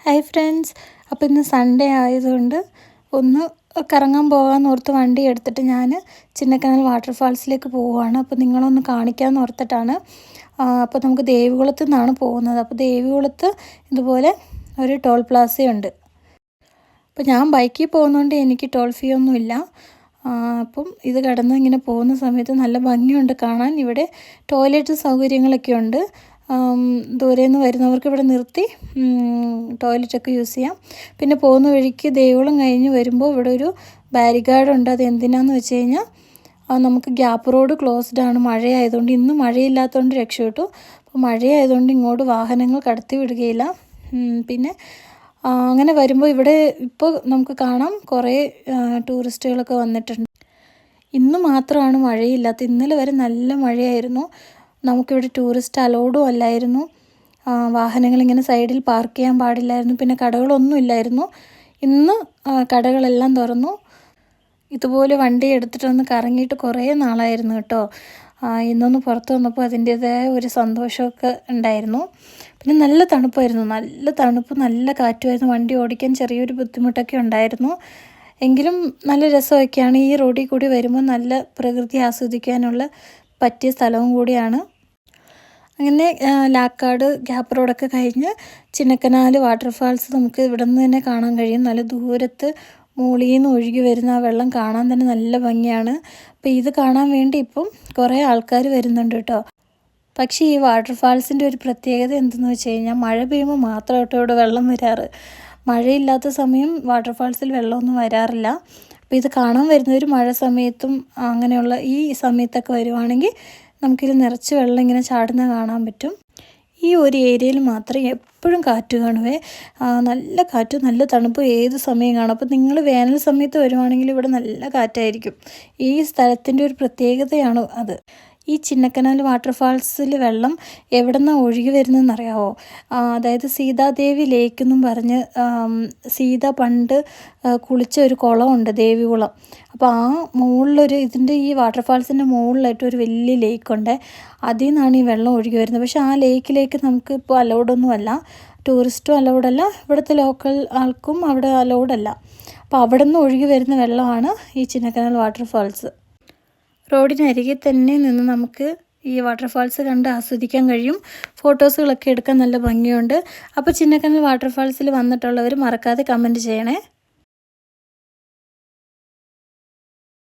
Hi friends, അപ്പോൾ ഇന്ന് Sunday ആയതുകൊണ്ട് ഒന്ന് കറങ്ങാൻ പോകാമെന്ന് ഓർത്ത് വണ്ടി എടുത്തിട്ട് ഞാൻ ചിന്നക്കനാൽ വാട്ടർഫാൾസിലേക്ക് പോവുകയാണ്. അപ്പോൾ നിങ്ങളൊന്ന് കാണിക്കാമെന്ന് ഓർത്തിട്ടാണ്. അപ്പോൾ നമുക്ക് ദേവികുളത്ത് നിന്നാണ് പോകുന്നത്. അപ്പോൾ ദേവികുളത്ത് ഇതുപോലെ ഒരു ടോൾ പ്ലാസയുണ്ട്. അപ്പോൾ ഞാൻ ബൈക്കിൽ പോകുന്നതുകൊണ്ട് എനിക്ക് ടോൾ ഫീ ഒന്നുമില്ല. അപ്പം ഇത് കടന്ന് ഇങ്ങനെ പോകുന്ന സമയത്ത് നല്ല ഭംഗിയുണ്ട് കാണാൻ. ഇവിടെ ടോയ്ലറ്റ് സൗകര്യങ്ങളൊക്കെ ഉണ്ട്. ദൂരെ നിന്ന് വരുന്നവർക്ക് ഇവിടെ നിർത്തി ടോയ്ലറ്റൊക്കെ യൂസ് ചെയ്യാം. പിന്നെ പോകുന്ന വഴിക്ക് ദേവികുളം കഴിഞ്ഞ് വരുമ്പോൾ ഇവിടെ ഒരു ബാരിഗാർഡുണ്ട്. അത് എന്തിനാന്ന് വെച്ച് കഴിഞ്ഞാൽ നമുക്ക് ഗ്യാപ്പ് റോഡ് ക്ലോസ്ഡ് ആണ്, മഴയായതുകൊണ്ട്. ഇന്ന് മഴയില്ലാത്തതുകൊണ്ട് രക്ഷപ്പെട്ടു. അപ്പോൾ മഴയായതുകൊണ്ട് ഇങ്ങോട്ട് വാഹനങ്ങൾ കടത്തി വിടുകയില്ല. പിന്നെ അങ്ങനെ വരുമ്പോൾ ഇവിടെ ഇപ്പോൾ നമുക്ക് കാണാം കുറേ ടൂറിസ്റ്റുകളൊക്കെ വന്നിട്ടുണ്ട്. ഇന്ന് മാത്രമാണ് മഴയില്ലാത്തത്. ഇന്നലെ വരെ നല്ല മഴയായിരുന്നു. നമുക്കിവിടെ ടൂറിസ്റ്റ് അലൗഡും അല്ലായിരുന്നു. വാഹനങ്ങളിങ്ങനെ സൈഡിൽ പാർക്ക് ചെയ്യാൻ പാടില്ലായിരുന്നു. പിന്നെ കടകളൊന്നും ഇല്ലായിരുന്നു. ഇന്ന് കടകളെല്ലാം തുറന്നു. ഇതുപോലെ വണ്ടി എടുത്തിട്ടൊന്ന് കറങ്ങിയിട്ട് കുറേ നാളായിരുന്നു കേട്ടോ. ഇന്നൊന്ന് പുറത്ത് വന്നപ്പോൾ അതിൻ്റേതായ ഒരു സന്തോഷമൊക്കെ ഉണ്ടായിരുന്നു. പിന്നെ നല്ല തണുപ്പായിരുന്നു, നല്ല തണുപ്പ്, നല്ല കാറ്റുമായിരുന്നു. വണ്ടി ഓടിക്കാൻ ചെറിയൊരു ബുദ്ധിമുട്ടൊക്കെ ഉണ്ടായിരുന്നു. എങ്കിലും നല്ല രസമൊക്കെയാണ്. ഈ റോഡിൽ കൂടി വരുമ്പോൾ നല്ല പ്രകൃതി ആസ്വദിക്കാനുള്ള പറ്റിയ സ്ഥലവും കൂടിയാണ്. അങ്ങനെ ലാക്കാട് ഗ്യാപ്പ് റോഡൊക്കെ കഴിഞ്ഞ് ചിന്നക്കനാൽ വാട്ടർഫാൾസ് നമുക്ക് ഇവിടെ നിന്ന് തന്നെ കാണാൻ കഴിയും. നല്ല ദൂരത്ത് മുകളിൽ നിന്ന് ഒഴുകി വരുന്ന ആ വെള്ളം കാണാൻ തന്നെ നല്ല ഭംഗിയാണ്. അപ്പോൾ ഇത് കാണാൻ വേണ്ടി ഇപ്പം കുറേ ആൾക്കാർ വരുന്നുണ്ട് കേട്ടോ. പക്ഷേ ഈ വാട്ടർഫാൾസിൻ്റെ ഒരു പ്രത്യേകത എന്തെന്ന് വെച്ച് കഴിഞ്ഞാൽ മഴ പെയ്യുമ്പോൾ മാത്രം കേട്ടോ ഇവിടെ വെള്ളം വരാറ്. മഴയില്ലാത്ത സമയം വാട്ടർഫാൾസിൽ വെള്ളമൊന്നും വരാറില്ല. അപ്പോൾ ഇത് കാണാൻ വരുന്നവർ മഴ സമയത്തും അങ്ങനെയുള്ള ഈ സമയത്തൊക്കെ വരുവാണെങ്കിൽ നമുക്കിത് നിറച്ച് വെള്ളം ഇങ്ങനെ ചാടുന്ന കാണാൻ പറ്റും. ഈ ഒരു ഏരിയയിൽ മാത്രം എപ്പോഴും കാറ്റ് കാണുവേ. നല്ല കാറ്റ്, നല്ല തണുപ്പ് ഏത് സമയം കാണും. അപ്പോൾ നിങ്ങൾ വേനൽ സമയത്ത് വരുവാണെങ്കിൽ ഇവിടെ നല്ല കാറ്റായിരിക്കും. ഈ സ്ഥലത്തിൻ്റെ ഒരു പ്രത്യേകതയാണ് അത്. ഈ ചിന്നക്കനാൽ വാട്ടർഫാൾസിൽ വെള്ളം എവിടെ നിന്നാണ് ഒഴുകി വരുന്നതെന്നറിയാമോ? അതായത് സീതാദേവി ലേക്ക് എന്നും പറഞ്ഞ് സീത പണ്ട് കുളിച്ച ഒരു കുളമുണ്ട്, ദേവികുളം. അപ്പോൾ ആ മുകളിലൊരു ഇതിൻ്റെ ഈ വാട്ടർഫാൾസിൻ്റെ മുകളിലായിട്ട് ഒരു വലിയ ലേക്കുണ്ട്. അതിൽ നിന്നാണ് ഈ വെള്ളം ഒഴുകി വരുന്നത്. പക്ഷേ ആ ലേക്കിലേക്ക് നമുക്ക് ഇപ്പോൾ അലൗഡൊന്നുമല്ല, ടൂറിസ്റ്റും അലൗഡല്ല, ഇവിടുത്തെ ലോക്കൽ ആൾക്കും അവിടെ അലൗഡല്ല. അപ്പോൾ അവിടെ നിന്ന് ഒഴുകി വരുന്ന വെള്ളമാണ് ഈ ചിന്നക്കനാൽ വാട്ടർഫാൾസ്. റോഡിനരികെ തന്നെ നിന്ന് നമുക്ക് ഈ വാട്ടർഫാൾസ് കണ്ട് ആസ്വദിക്കാൻ കഴിയും. ഫോട്ടോസുകളൊക്കെ എടുക്കാൻ നല്ല ഭംഗിയുണ്ട്. അപ്പോൾ ചിന്നക്കനാൽ വാട്ടർഫാൾസിൽ വന്നിട്ടുള്ളവർ മറക്കാതെ കമൻറ്റ് ചെയ്യണേ.